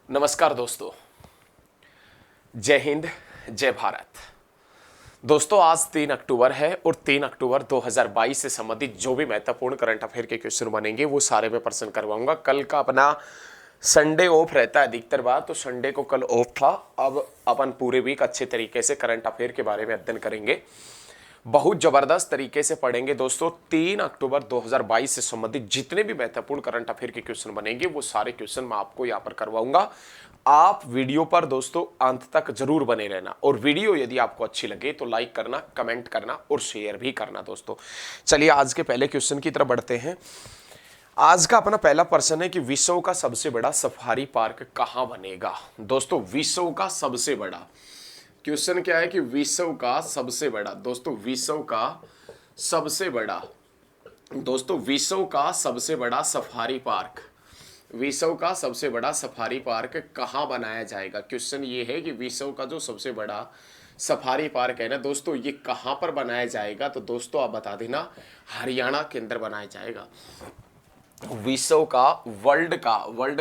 नमस्कार दोस्तों, जय हिंद, जय भारत। दोस्तों आज 3 अक्टूबर है और 3 अक्टूबर 2022 से संबंधित जो भी महत्वपूर्ण करंट अफेयर के क्वेश्चन बनेंगे वो सारे मैं प्रश्न करवाऊंगा। कल का अपना संडे ऑफ रहता है अधिकतर बार, तो संडे को कल ऑफ था। अब अपन पूरे वीक अच्छे तरीके से करंट अफेयर के बारे में अध्ययन करेंगे, बहुत जबरदस्त तरीके से पढ़ेंगे दोस्तों। 3 अक्टूबर 2022 से संबंधित जितने भी महत्वपूर्ण करंट अफेयर के क्वेश्चन बनेंगे वो सारे क्वेश्चन मैं आपको यहां पर करवाऊंगा। आप वीडियो पर दोस्तों अंत तक जरूर बने रहना, और वीडियो यदि आपको अच्छी लगे तो लाइक करना, कमेंट करना और शेयर भी करना दोस्तों। चलिए आज के पहले क्वेश्चन की तरफ बढ़ते हैं। आज का अपना पहला प्रश्न है कि विश्व का सबसे बड़ा सफारी पार्क कहां बनेगा। दोस्तों विश्व का सबसे बड़ा क्वेश्चन क्या है कि विश्व का सबसे बड़ा, दोस्तों विश्व का सबसे बड़ा, दोस्तों विश्व का सबसे बड़ा सफारी पार्क, विश्व का सबसे बड़ा सफारी पार्क कहाँ बनाया जाएगा। क्वेश्चन ये है कि विश्व का जो सबसे बड़ा सफारी पार्क है ना दोस्तों, ये कहाँ पर बनाया जाएगा। तो दोस्तों आप बता देना, हरियाणा के अंदर बनाया जाएगा। विश्व का वर्ल्ड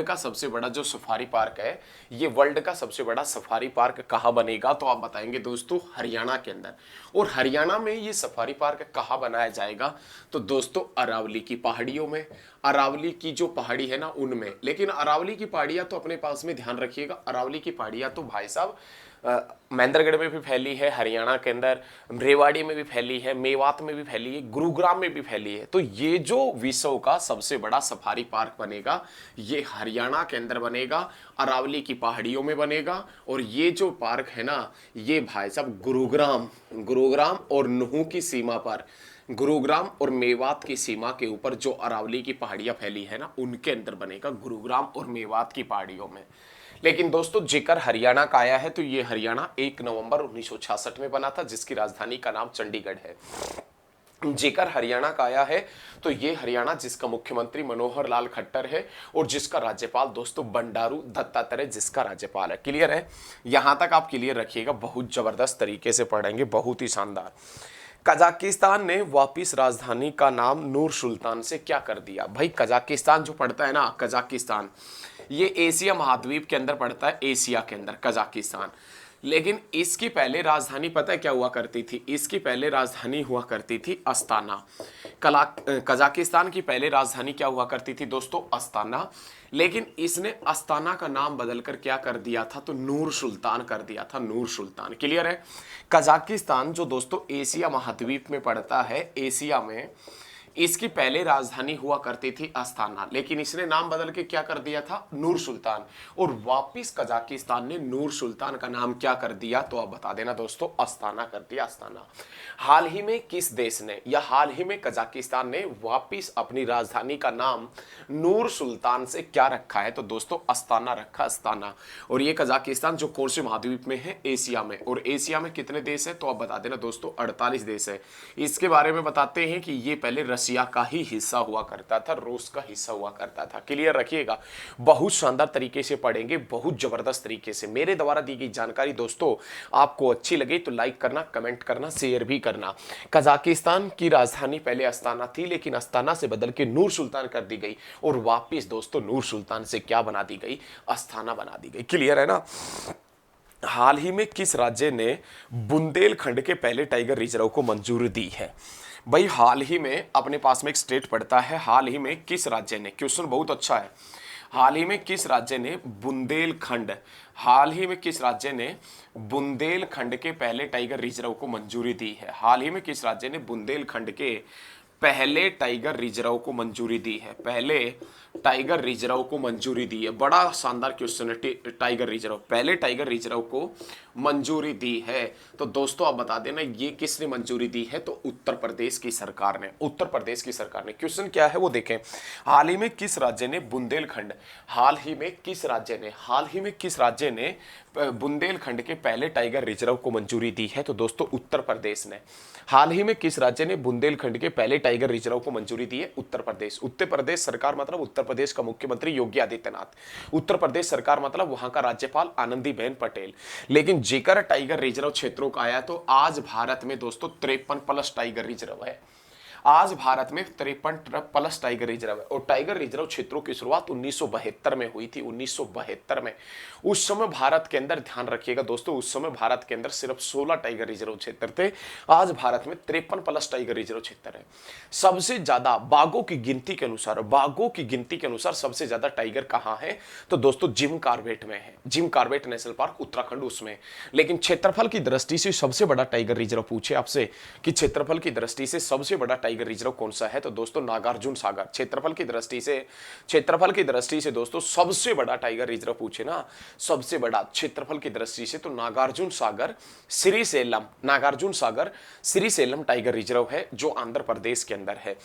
का सबसे बड़ा जो सफारी पार्क है, ये वर्ल्ड का सबसे बड़ा सफारी पार्क कहाँ बनेगा, तो आप बताएंगे दोस्तों हरियाणा के अंदर। और हरियाणा में ये सफारी पार्क कहाँ बनाया जाएगा, तो दोस्तों अरावली की पहाड़ियों में, अरावली की जो पहाड़ी है ना उनमें। लेकिन अरावली की पहाड़ियाँ तो अपने पास में ध्यान रखिएगा, अरावली की पहाड़ियाँ तो भाई साहब महेंद्रगढ़ में भी फैली है, हरियाणा के अंदर रेवाड़ी में भी फैली है, मेवात में भी फैली है, गुरुग्राम में भी फैली है। तो ये जो विश्व का सबसे बड़ा सफारी पार्क बनेगा ये हरियाणा के अंदर बनेगा, अरावली की पहाड़ियों में बनेगा। और ये जो पार्क है ना ये भाई साहब गुरुग्राम और नुहू की सीमा पर, गुरुग्राम और मेवात की सीमा के ऊपर जो अरावली की पहाड़ियां फैली है ना उनके अंदर बनेगा, गुरुग्राम और मेवात की पहाड़ियों में। लेकिन दोस्तों जिक्र हरियाणा का आया है तो ये हरियाणा 1 नवंबर 1966 में बना था, जिसकी राजधानी का नाम चंडीगढ़ है। जिक्र हरियाणा का आया है तो ये हरियाणा जिसका मुख्यमंत्री मनोहर लाल खट्टर है और जिसका राज्यपाल दोस्तों बंडारू दत्तात्रेय जिसका राज्यपाल है। क्लियर है, यहां तक आप क्लियर रखिएगा, बहुत जबरदस्त तरीके से पढ़ेंगे, बहुत ही शानदार। कजाकिस्तान ने वापिस राजधानी का नाम नूर सुल्तान से क्या कर दिया। भाई कजाकिस्तान जो पड़ता है ना, कजाकिस्तान ये एशिया महाद्वीप के अंदर पड़ता है, एशिया के अंदर कजाकिस्तान। लेकिन इसकी पहले राजधानी पता है क्या हुआ करती थी, इसकी पहले राजधानी हुआ करती थी अस्ताना। कजाकिस्तान की पहले राजधानी क्या हुआ करती थी दोस्तों, अस्ताना। लेकिन इसने अस्ताना का नाम बदलकर क्या कर दिया था, तो नूर सुल्तान कर दिया था, नूर सुल्तान। क्लियर है, कजाकिस्तान जो दोस्तों एशिया महाद्वीप में पड़ता है, एशिया में, इसकी पहले राजधानी हुआ करती थी अस्ताना, लेकिन इसने नाम बदल के क्या कर दिया था, नूर सुल्तान। और वापिस कजाकिस्तान ने नूर सुल्तान का नाम क्या कर दिया, तो आप बता देना दोस्तों अस्ताना कर दिया, अस्ताना। हाल ही में किस देश ने, या हाल ही में कजाकिस्तान ने वापिस अपनी राजधानी का नाम नूर सुल्तान से क्या रखा है, तो दोस्तों अस्ताना रखा, अस्ताना। और ये कजाकिस्तान जो कौन से महाद्वीप में है, एशिया में। और एशिया में कितने देश है, तो आप बता देना दोस्तों 48 देश है। इसके बारे में बताते हैं कि ये पहले रशिया का ही हिस्सा हुआ करता था, रूस का हिस्सा हुआ करता था। क्लियर रखिएगा, बहुत शानदार तरीके से पढ़ेंगे, बहुत जबरदस्त तरीके से। मेरे द्वारा दी गई जानकारी दोस्तों आपको अच्छी लगे तो लाइक करना, कमेंट करना, शेयर भी करना। कजाकिस्तान की राजधानी पहले अस्ताना थी, लेकिन अस्ताना से बदल के नूर सुल्तान कर दी गई, और वापिस दोस्तों नूर सुल्तान से क्या बना दी गई, अस्ताना बना दी गई। क्लियर है ना। हाल ही में किस राज्य ने बुंदेलखंड के पहले टाइगर रिजर्व को मंजूरी दी है। भाई हाल ही में अपने पास में एक स्टेट पड़ता है, हाल ही में किस राज्य ने, क्वेश्चन बहुत अच्छा है। हाल ही में किस राज्य ने बुंदेलखंड, हाल ही में किस राज्य ने बुंदेलखंड के पहले टाइगर रिजर्व को मंजूरी दी है। हाल ही में किस राज्य ने बुंदेलखंड के पहले टाइगर रिजर्व को मंजूरी दी है, पहले टाइगर रिजर्व को मंजूरी दी है। बड़ा शानदार क्वेश्चन है, टाइगर रिजर्व, पहले टाइगर रिजर्व को मंजूरी दी है। तो दोस्तों आप बता देना ये किसने मंजूरी दी है, तो उत्तर प्रदेश की सरकार ने, उत्तर प्रदेश की सरकार ने। क्वेश्चन क्या है वो देखें, हाल ही में किस राज्य ने बुंदेलखंड, हाल ही में किस राज्य ने, हाल ही में किस राज्य ने बुंदेलखंड के पहले टाइगर रिजर्व को मंजूरी दी है, तो दोस्तों उत्तर प्रदेश ने। हाल ही में किस राज्य ने बुंदेलखंड के पहले टाइगर रिजर्व को मंजूरी दी है, उत्तर प्रदेश। उत्तर प्रदेश सरकार मतलब उत्तर प्रदेश का मुख्यमंत्री योगी आदित्यनाथ, उत्तर प्रदेश सरकार मतलब वहां का राज्यपाल आनंदीबेन पटेल। लेकिन जेकर टाइगर रिजर्व क्षेत्रों का आया तो आज भारत में दोस्तों 53 प्लस टाइगर रिजर्व है। आज भारत में 53 प्लस टाइगर रिजर्व है। और टाइगर रिजर्व क्षेत्रों की शुरुआत 1972 में हुई थी, 1972 में। उस समय भारत के अंदर, ध्यान रखिएगा दोस्तों, उस समय भारत के अंदर सिर्फ 16 टाइगर रिजर्व क्षेत्र थे। आज भारत में 53 प्लस टाइगर रिजर्व क्षेत्र है। सबसे ज्यादा बाघों की गिनती के अनुसार, बाघों की गिनती के अनुसार सबसे ज्यादा टाइगर कहां है? तो दोस्तों जिम कॉर्बेट में है। Jim Corbett national park Uttarakhand उसमें। लेकिन क्षेत्रफल की दृष्टि से सबसे बड़ा टाइगर रिजर्व पूछे आपसे कि क्षेत्रफल की दृष्टि से सबसे बड़ा टाइगर रिजर्व कौन सा है? तो दोस्तों नागार्जुन सागर। क्षेत्रफल की दृष्टि से, क्षेत्रफल की दृष्टि से दोस्तों सबसे बड़ा टाइगर रिजर्व पूछे ना, सबसे बड़ा क्षेत्रफल की दृष्टि से तो नागार्जुन सागर श्रीशैलम, नागार्जुन सागर श्रीशैलम टाइगर रिजर्व है, जो आंध्र प्रदेश के अंदर है,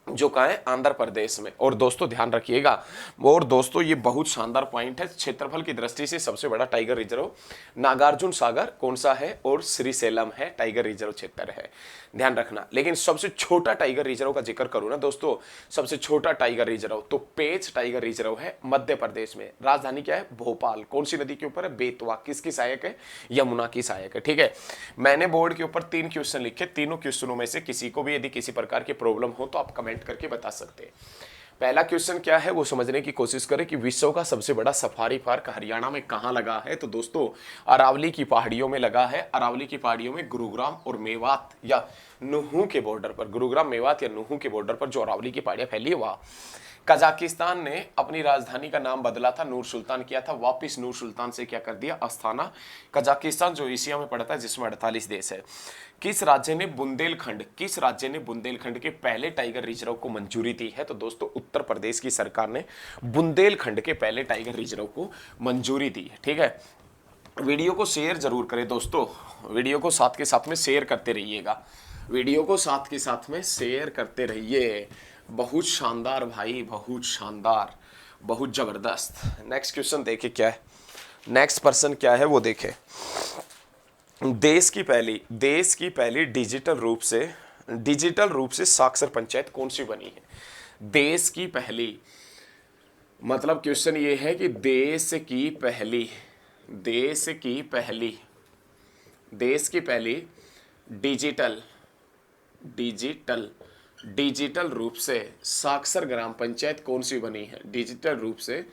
जो कहा है आंध्र प्रदेश में। और दोस्तों ध्यान रखिएगा, और दोस्तों ये बहुत शानदार पॉइंट है, क्षेत्रफल की दृष्टि से सबसे बड़ा टाइगर रिजर्व नागार्जुन सागर कौन सा है? और श्रीशैलम है, टाइगर रिजर्व क्षेत्र है, ध्यान रखना। लेकिन सबसे छोटा टाइगर रिजर्व का जिक्र करूं ना दोस्तों, सबसे छोटा टाइगर रिजर्व तो पेंच टाइगर रिजर्व है, मध्य प्रदेश में। राजधानी क्या है? भोपाल। कौन सी नदी के ऊपर है? बेतवा। किसकी सहायक है? यमुना की सहायक है। ठीक है, मैंने बोर्ड के ऊपर 3 क्वेश्चन लिखे, तीनों क्वेश्चनों में से किसी को भी यदि किसी प्रकार की प्रॉब्लम हो तो आप कमेंट करके बता सकते हैं। पहला क्वेश्चन क्या है वो समझने की कोशिश करें कि विश्व का सबसे बड़ा सफारी पार्क हरियाणा में कहां लगा है? तो दोस्तों अरावली की पहाड़ियों में लगा है। अरावली की पहाड़ियों में गुरुग्राम और मेवात या नुहू के बॉर्डर पर, गुरुग्राम मेवात या नुहू के बॉर्डर पर जो अरावली की पहाड़ियां फैली है वहां। कजाकिस्तान ने अपनी राजधानी का नाम बदला था, नूर सुल्तान किया था, वापिस नूर सुल्तान से क्या कर दिया? अस्थाना। कजाकिस्तान जो एशिया में पड़ता है, जिसमें 48 देश है। किस राज्य ने बुंदेलखंड, किस राज्य ने बुंदेलखंड के पहले टाइगर रिजर्व को मंजूरी दी है? तो दोस्तों उत्तर प्रदेश की सरकार ने बुंदेलखंड के पहले टाइगर रिजर्व को मंजूरी दी है। ठीक है, वीडियो को शेयर जरूर करें दोस्तों, वीडियो को साथ के साथ में शेयर करते रहिएगा, वीडियो को साथ के साथ में शेयर करते रहिए। बहुत शानदार भाई, बहुत शानदार, बहुत जबरदस्त। नेक्स्ट क्वेश्चन देखे क्या है, नेक्स्ट पर्सन क्या है वो देखे। देश की पहली डिजिटल रूप से साक्षर पंचायत कौन सी बनी है? देश की पहली, मतलब क्वेश्चन ये है कि देश की पहली डिजिटल रूप से साक्षर ग्राम पंचायत कौन सी बनी है? डिजिटल रूप से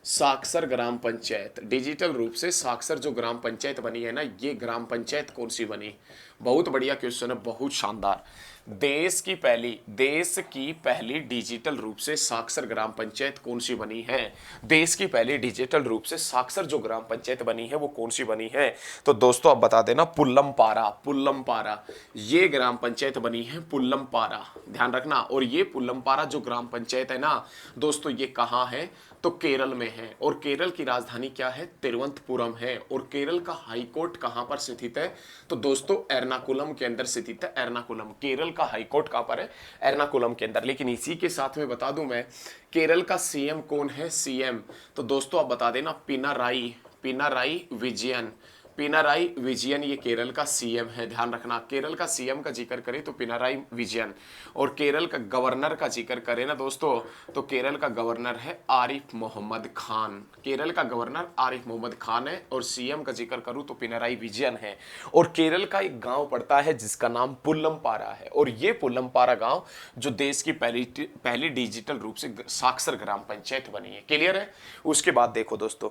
साक्षर ग्राम पंचायत, डिजिटल रूप से साक्षर जो ग्राम पंचायत बनी है ना, ये ग्राम पंचायत कौन सी बनी? बहुत बढ़िया क्वेश्चन है, बहुत शानदार। देश की पहली डिजिटल रूप से साक्षर ग्राम पंचायत कौन सी बनी है? देश की पहली डिजिटल रूप से साक्षर जो ग्राम पंचायत बनी है वो कौन सी बनी है? तो दोस्तों आप बता देना, पुल्लमपारा ये ग्राम पंचायत बनी है, पुल्लमपारा, ध्यान रखना। और ये पुल्लमपारा जो ग्राम पंचायत है ना दोस्तों, ये कहाँ है? तो केरल में है। और केरल की राजधानी क्या है? तिरुवनंतपुरम है। और केरल का हाई कोर्ट कहां पर स्थित है? तो दोस्तों एर्नाकुलम के अंदर स्थित है, एर्नाकुलम। केरल का हाई कोर्ट कहां पर है? एर्नाकुलम के अंदर। लेकिन इसी के साथ में बता दूं मैं, केरल का सीएम कौन है? सीएम तो दोस्तों आप बता देना, पिनाराई विजयन ये केरल का सीएम है, ध्यान रखना। केरल का सीएम का जिक्र करें तो पिनाराई विजयन। और केरल का गवर्नर का जिक्र करें ना दोस्तों, तो केरल का गवर्नर है आरिफ मोहम्मद खान। केरल का गवर्नर आरिफ मोहम्मद खान है। और सीएम का जिक्र करूं तो पिनाराई विजयन है। और केरल का एक गांव पड़ता है जिसका नाम पुल्लमपारा है। और ये पुल्लमपारा गांव जो देश की पहली डिजिटल रूप से साक्षर ग्राम पंचायत बनी है। क्लियर है? उसके बाद देखो दोस्तों,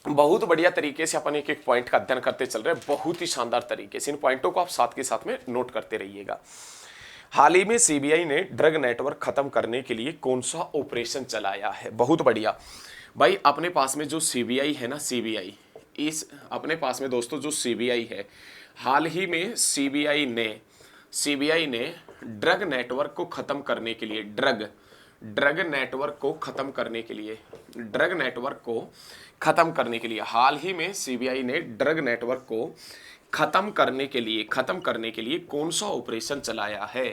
बहुत बढ़िया तरीके से अपन एक एक पॉइंट का अध्ययन करते चल रहे हैं, बहुत ही शानदार तरीके से। इन पॉइंटों को आप साथ के साथ में नोट करते रहिएगा। हाल ही में सीबीआई ने ड्रग नेटवर्क खत्म करने के लिए कौन सा ऑपरेशन चलाया है? बहुत बढ़िया भाई, अपने पास में जो सीबीआई है ना, अपने पास में दोस्तों जो सीबीआई है, हाल ही में सीबीआई ने ड्रग नेटवर्क को खत्म करने के लिए, ड्रग नेटवर्क को खत्म करने के लिए हाल ही में सीबीआई ने ड्रग नेटवर्क को खत्म करने के लिए कौन सा ऑपरेशन चलाया है?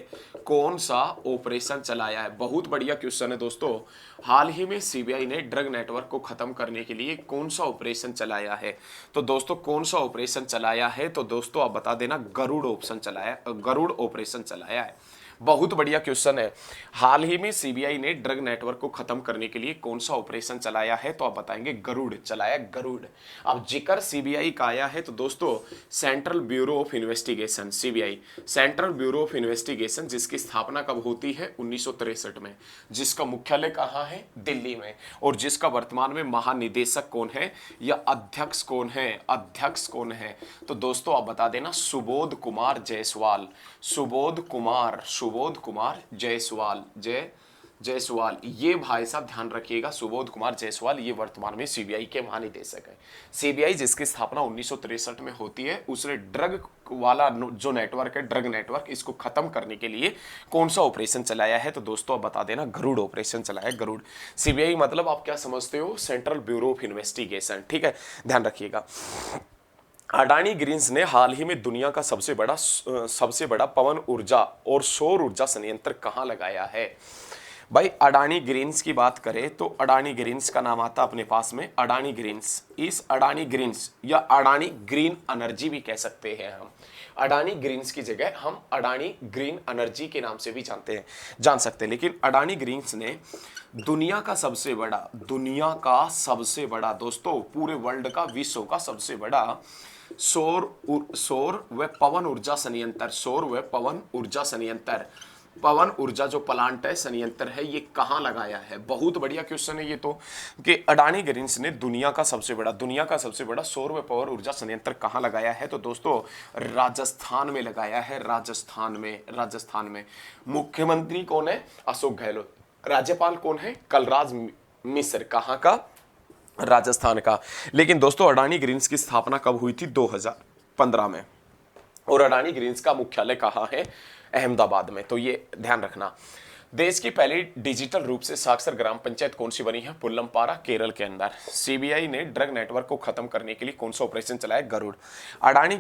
बहुत बढ़िया क्वेश्चन है दोस्तों। हाल ही में सीबीआई ने ड्रग नेटवर्क को खत्म करने के लिए कौन सा ऑपरेशन चलाया है? तो दोस्तों कौन सा ऑपरेशन चलाया है? तो दोस्तों आप बता देना, गरुड़ ऑपरेशन चलाया है। बहुत बढ़िया क्वेश्चन है। हाल ही में सीबीआई ने ड्रग नेटवर्क को खत्म करने के लिए कौन सा ऑपरेशन चलाया है? तो आप बताएंगे गरुड़ चलाया, गरुड़। अब जिक्र सीबीआई का आया है तो दोस्तों central bureau of investigation, CBI central bureau of investigation, जिसकी स्थापना कब होती है? 1963 में। जिसका मुख्यालय कहाँ है? दिल्ली में। और जिसका वर्तमान में महानिदेशक कौन है या अध्यक्ष कौन है? अध्यक्ष कौन है? तो दोस्तों आप बता देना सुबोध कुमार जायसवाल, सुबोध कुमार जायसवाल, जायसवाल। ये भाई साहब ध्यान रखिएगा, सुबोध कुमार जायसवाल ये वर्तमान में सीबीआई के महानिदेशक है। सीबीआई जिसकी स्थापना 1963 में होती है, उसने ड्रग वाला जो नेटवर्क है, ड्रग नेटवर्क, इसको खत्म करने के लिए कौन सा ऑपरेशन चलाया है? तो दोस्तों आप बता देना गरुड़ ऑपरेशन चलाया, गरुड़। सीबीआई मतलब आप क्या समझते हो? सेंट्रल ब्यूरो ऑफ इन्वेस्टिगेशन, ठीक है, ध्यान रखिएगा। अडानी ग्रीन्स ने हाल ही में दुनिया का सबसे बड़ा पवन ऊर्जा और सौर ऊर्जा संयंत्र कहां लगाया है? भाई अडानी ग्रीन्स की बात करें तो अडानी ग्रीन्स का नाम आता अपने पास में, अडानी ग्रीन्स। इस अडानी ग्रीन्स या अडानी ग्रीन एनर्जी भी कह सकते हैं हम। अडानी ग्रीन्स की जगह हम अडानी ग्रीन एनर्जी के नाम से भी जान सकते हैं। लेकिन अडानी ग्रीन्स ने दुनिया का सबसे बड़ा दोस्तों, पूरे वर्ल्ड का, विश्व का सबसे बड़ा सौर व पवन ऊर्जा संयंत्र, पवन ऊर्जा जो प्लांट है, संयंत्र है, ये कहां लगाया है? बहुत बढ़िया क्वेश्चन है ये तो, कि अडानी ग्रीन्स ने दुनिया का सबसे बड़ा सौर व पवन ऊर्जा संयंत्र कहां लगाया है? तो दोस्तों राजस्थान में लगाया है, राजस्थान में। मुख्यमंत्री कौन है? अशोक गहलोत। राज्यपाल कौन है? कलराज मिश्र। कहां का? राजस्थान का। लेकिन दोस्तों अडानी ग्रीन्स की स्थापना कब हुई थी? 2015 में। और अडानी ग्रीन्स का मुख्यालय कहाँ है? अहमदाबाद में। तो ये ध्यान रखना। देश की पहली डिजिटल रूप से साक्षर ग्राम पंचायत कौन सी बनी है? पुल्लमपारा, केरल के अंदर। सीबीआई ने ड्रग नेटवर्क को खत्म करने के लिए कौन सा ऑपरेशन चलाया? गरुड़। अडानी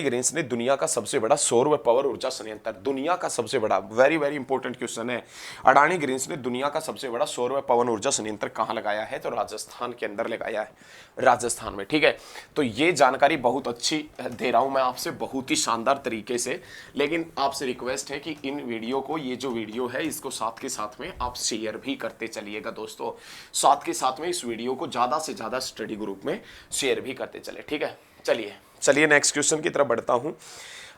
ग्रीन्स ने दुनिया का सबसे बड़ा सौर व पवन ऊर्जा संयंत्र, दुनिया का सबसे बड़ा, वेरी वेरी इंपॉर्टेंट क्वेश्चन है, अडानी ग्रीन्स ने दुनिया का सबसे बड़ा सौर व पवन ऊर्जा संयंत्र कहाँ लगाया है? तो राजस्थान के अंदर लगाया है, राजस्थान में, ठीक है। तो ये जानकारी बहुत अच्छी दे रहा हूं मैं आपसे, बहुत ही शानदार तरीके से। लेकिन आपसे रिक्वेस्ट है कि इन वीडियो को, ये जो वीडियो है, इसको साथ के साथ में आप शेयर भी करते चलिएगा दोस्तों। साथ के साथ में इस वीडियो को ज्यादा से ज्यादा स्टडी ग्रुप में शेयर भी करते चले, ठीक है। चलिए नेक्स्ट क्वेश्चन की तरफ बढ़ता हूं।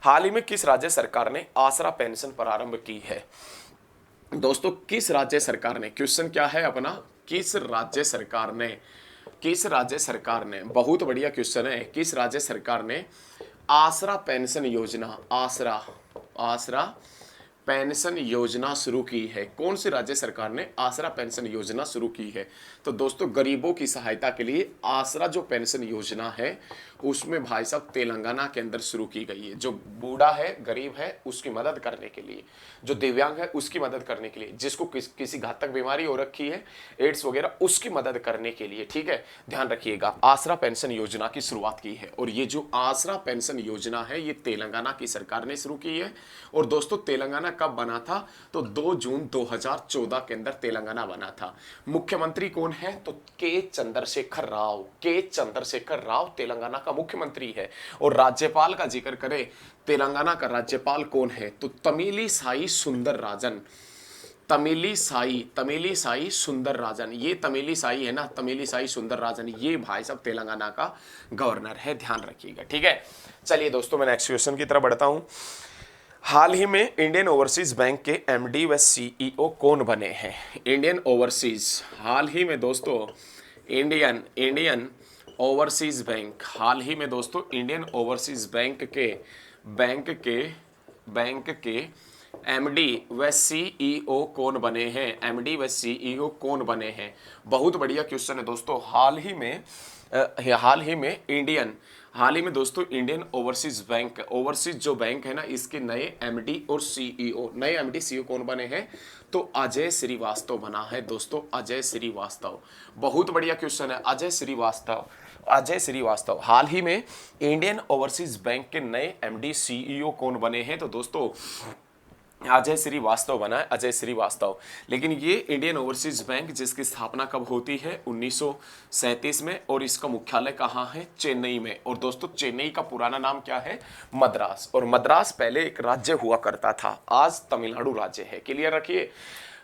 हाल ही में किस राज्य सरकार ने आसरा पेंशन प्रारंभ की है? दोस्तों किस राज्य सरकार ने, क्वेश्चन क्या है अपना, किस राज्य सरकार ने, बहुत बढ़िया क्वेश्चन है, किस राज्य सरकार ने आसरा पेंशन योजना, आसरा पेंशन योजना शुरू की है? कौन सी राज्य सरकार ने आसरा पेंशन योजना शुरू की है? तो दोस्तों गरीबों की सहायता के लिए आसरा जो पेंशन योजना है, उसमें भाई साहब तेलंगाना के अंदर शुरू की गई है। जो बूढ़ा है, गरीब है, उसकी मदद करने के लिए, जो दिव्यांग है उसकी मदद करने के लिए, जिसको किसी घातक बीमारी हो रखी है, एड्स वगैरह, उसकी मदद करने के लिए, ठीक है, ध्यान रखिएगा। आसरा पेंशन योजना की शुरुआत की है। और ये जो आसरा पेंशन योजना है, ये तेलंगाना की सरकार ने शुरू की है। और दोस्तों तेलंगाना कब बना था? तो 2 जून 2014 के अंदर तेलंगाना बना था। मुख्यमंत्री कौन है? तो के चंद्रशेखर राव तेलंगाना का मुख्यमंत्री है। और राज्यपाल का जिक्र करें, तेलंगाना का राज्यपाल कौन है? तो तमिलिसाई सुंदरराजन, तमिलिसाई सुंदरराजन। ये तमिलिसाई है ना, तमिलिसाई सुंदरराजन, ये भाई साहब तेलंगाना का गवर्नर है, ध्यान रखिएगा, ठीक है। चलिए दोस्तों मैं नेक्स्ट क्वेश्चन की तरफ बढ़ता हूं। हाल ही में इंडियन ओवरसीज बैंक के एमडी व सीईओ कौन बने हैं? इंडियन ओवरसीज, हाल ही में दोस्तों इंडियन ओवरसीज बैंक, हाल ही में दोस्तों इंडियन ओवरसीज बैंक के एमडी व सीईओ कौन बने हैं? एमडी व सीईओ कौन बने हैं? बहुत बढ़िया क्वेश्चन है दोस्तों। हाल ही में दोस्तों इंडियन ओवरसीज बैंक, ओवरसीज जो बैंक है ना, इसके नए एमडी और सीईओ, नए एमडी सीईओ कौन बने हैं? तो अजय श्रीवास्तव बना है दोस्तों, अजय श्रीवास्तव। बहुत बढ़िया क्वेश्चन है, अजय श्रीवास्तव। हाल ही में इंडियन ओवरसीज बैंक के नए एमडी सीईओ कौन बने हैं? तो दोस्तों अजय श्रीवास्तव बना है, अजय श्रीवास्तव। लेकिन ये इंडियन ओवरसीज बैंक जिसकी स्थापना कब होती है 1937 में, और इसका मुख्यालय कहाँ है, चेन्नई में। और दोस्तों चेन्नई का पुराना नाम क्या है, मद्रास। और मद्रास पहले एक राज्य हुआ करता था, आज तमिलनाडु राज्य है। क्लियर रखिए।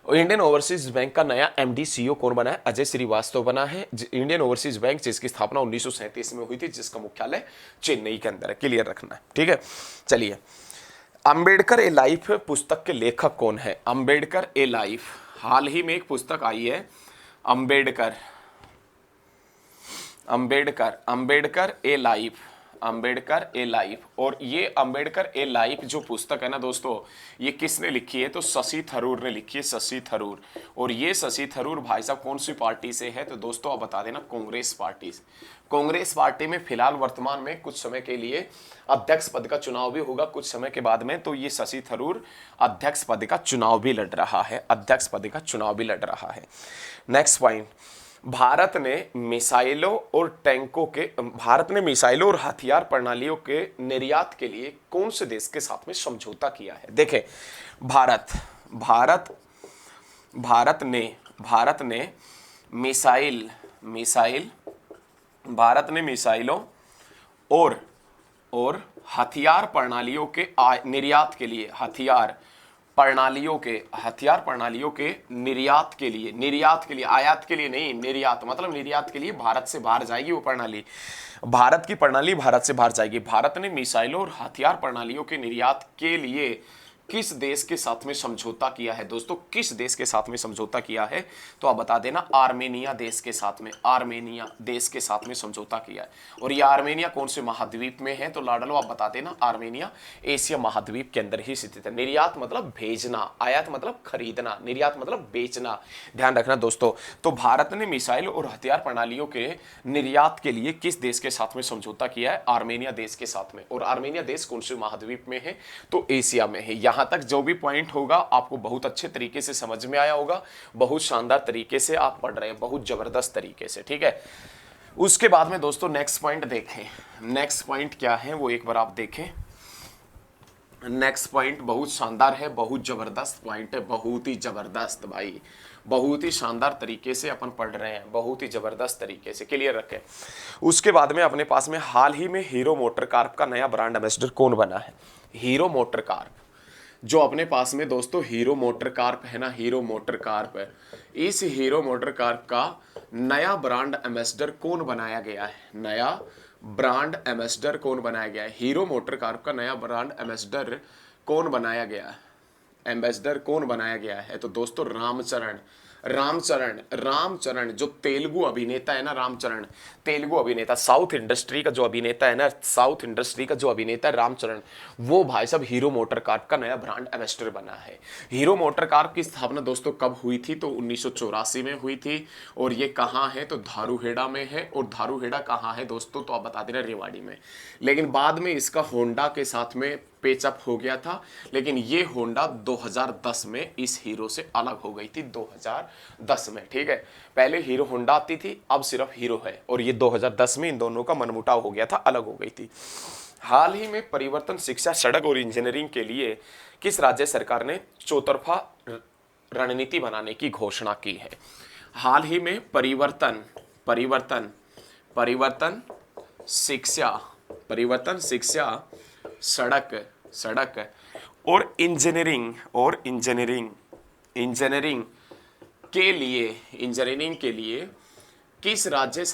इंडियन ओवरसीज बैंक का नया एमडी सीईओ कौन बना है, अजय श्रीवास्तव बना है। इंडियन ओवरसीज बैंक जिसकी स्थापना 1937 में हुई थी, जिसका मुख्यालय चेन्नई के अंदर है। क्लियर रखना है, ठीक है। चलिए, अंबेडकर ए लाइफ पुस्तक के लेखक कौन है, अंबेडकर ए लाइफ। हाल ही में एक पुस्तक आई है, अंबेडकर अंबेडकर अंबेडकर ए लाइफ, अंबेडकर ए लाइफ। और ये अंबेडकर ए लाइफ जो पुस्तक है ना दोस्तों, ये किसने लिखी है, तो शशि थरूर ने लिखी है, शशि थरूर। और ये शशि थरूर भाई साहब कौन सी पार्टी से है, तो दोस्तों आप बता देना, कांग्रेस पार्टी से। कांग्रेस पार्टी में फिलहाल वर्तमान में कुछ समय के लिए अध्यक्ष पद का चुनाव भी होगा कुछ समय के बाद में, तो ये शशि थरूर अध्यक्ष पद का चुनाव भी लड़ रहा है, अध्यक्ष पद का चुनाव भी लड़ रहा है। नेक्स्ट पॉइंट, भारत ने मिसाइलों और हथियार प्रणालियों के निर्यात के लिए कौन से देश के साथ में समझौता किया है। देखें, भारत ने मिसाइलों और हथियार प्रणालियों के निर्यात के लिए, हथियार प्रणालियों के निर्यात के लिए, आयात के लिए नहीं, निर्यात मतलब निर्यात के लिए भारत से बाहर जाएगी वो प्रणाली, भारत की प्रणाली भारत से बाहर जाएगी। भारत ने मिसाइलों और हथियार प्रणालियों के निर्यात के लिए किस देश के साथ में समझौता किया है दोस्तों, किस देश के साथ में समझौता किया है, तो आप बता देना, आर्मेनिया देश के साथ में, आर्मेनिया देश के साथ में समझौता किया है। और ये आर्मेनिया कौन से महाद्वीप में है, तो लाडलो आप बता देना, आर्मेनिया एशिया महाद्वीप के अंदर ही स्थित है। निर्यात मतलब भेजना, आयात मतलब खरीदना, निर्यात मतलब बेचना, ध्यान रखना दोस्तों। तो भारत ने मिसाइल और हथियार प्रणालियों के निर्यात के लिए किस देश के साथ में समझौता किया है, आर्मेनिया देश के साथ में। और आर्मेनिया देश कौन से महाद्वीप में है, तो एशिया में है। यहां तक जो भी पॉइंट होगा आपको बहुत अच्छे तरीके से समझ में आया होगा, बहुत शानदार तरीके से आप पढ़ रहे हैं, बहुत जबरदस्त तरीके से, ठीक है। उसके बाद में दोस्तों नेक्स्ट पॉइंट देखें, नेक्स्ट पॉइंट क्या है वो एक बार आप देखें। नेक्स्ट पॉइंट बहुत शानदार है, बहुत जबरदस्त पॉइंट है, बहुत ही जबरदस्त भाई, बहुत ही शानदार तरीके से अपन पढ़ रहे हैं, बहुत ही जबरदस्त तरीके से, क्लियर रखें। उसके बाद में अपने पास में हाल ही में हीरो मोटरकार का नया ब्रांड एम्बेसडर कौन बना है, हीरो मोटरकार। जो अपने पास में दोस्तों हीरो मोटरकार है ना, हीरो मोटरकार है, इस हीरो मोटरकार का नया ब्रांड एम्बेसडर कौन बनाया गया है, नया ब्रांड एम्बेसडर कौन बनाया गया है, हीरो मोटरकार का नया ब्रांड एम्बेसडर कौन बनाया गया है, एम्बेसडर कौन बनाया गया है, तो दोस्तों रामचरण जो तेलुगु अभिनेता है ना, रामचरण तेलुगु अभिनेता, साउथ इंडस्ट्री का जो अभिनेता है ना, साउथ इंडस्ट्री का जो अभिनेता है रामचरण, वो भाई साहब हीरो मोटरकार का नया ब्रांड एम्बेसडर बना है। हीरो मोटरकार की स्थापना दोस्तों कब हुई थी, तो 1984 में हुई थी। और ये कहाँ है, तो धारूहेड़ा में है। और धारूहेड़ा कहाँ है दोस्तों, तो आप बता देना, रेवाड़ी में। लेकिन बाद में इसका होंडा के साथ में पेचअप हो गया था, लेकिन ये होंडा 2010 में इस हीरो से अलग हो गई थी, 2010 में, ठीक है। पहले हीरो होंडा आती थी, अब सिर्फ हीरो है, और ये 2010 में इन दोनों का मनमुटाव हो गया था, अलग हो गई थी। हाल ही में परिवर्तन शिक्षा, सड़क और इंजीनियरिंग के लिए किस राज्य सरकार ने चौतरफा रणनीति बनाने की घोषणा की है। हाल ही में शिक्षा, सड़क और इंजीनियरिंग के लिए किस राज्य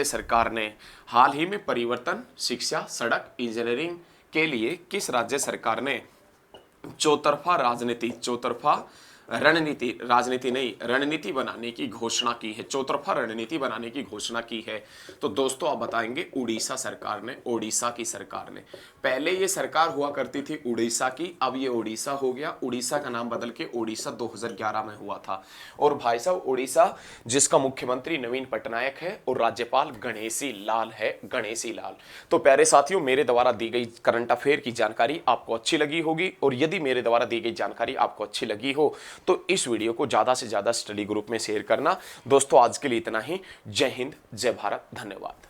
सरकार ने हाल ही में परिवर्तन शिक्षा, सड़क, इंजीनियरिंग के लिए किस राज्य सरकार ने चौतरफा रणनीति बनाने की घोषणा की है, चौतरफा रणनीति बनाने की घोषणा की है। तो दोस्तों आप बताएंगे, उड़ीसा सरकार ने, ओडिशा की सरकार ने। पहले ये सरकार हुआ करती थी उड़ीसा की, अब ये ओडिशा हो गया, उड़ीसा का नाम बदल के ओडिशा 2011 में हुआ था। और भाई साहब ओडिशा जिसका मुख्यमंत्री नवीन पटनायक है और राज्यपाल गणेशी लाल है, गणेशी लाल। तो प्यारे साथियों, मेरे द्वारा दी गई करंट अफेयर की जानकारी आपको अच्छी लगी होगी, और यदि मेरे द्वारा दी गई जानकारी आपको अच्छी लगी हो तो इस वीडियो को ज़्यादा से ज़्यादा स्टडी ग्रुप में शेयर करना। दोस्तों आज के लिए इतना ही। जय हिंद, जय भारत, धन्यवाद।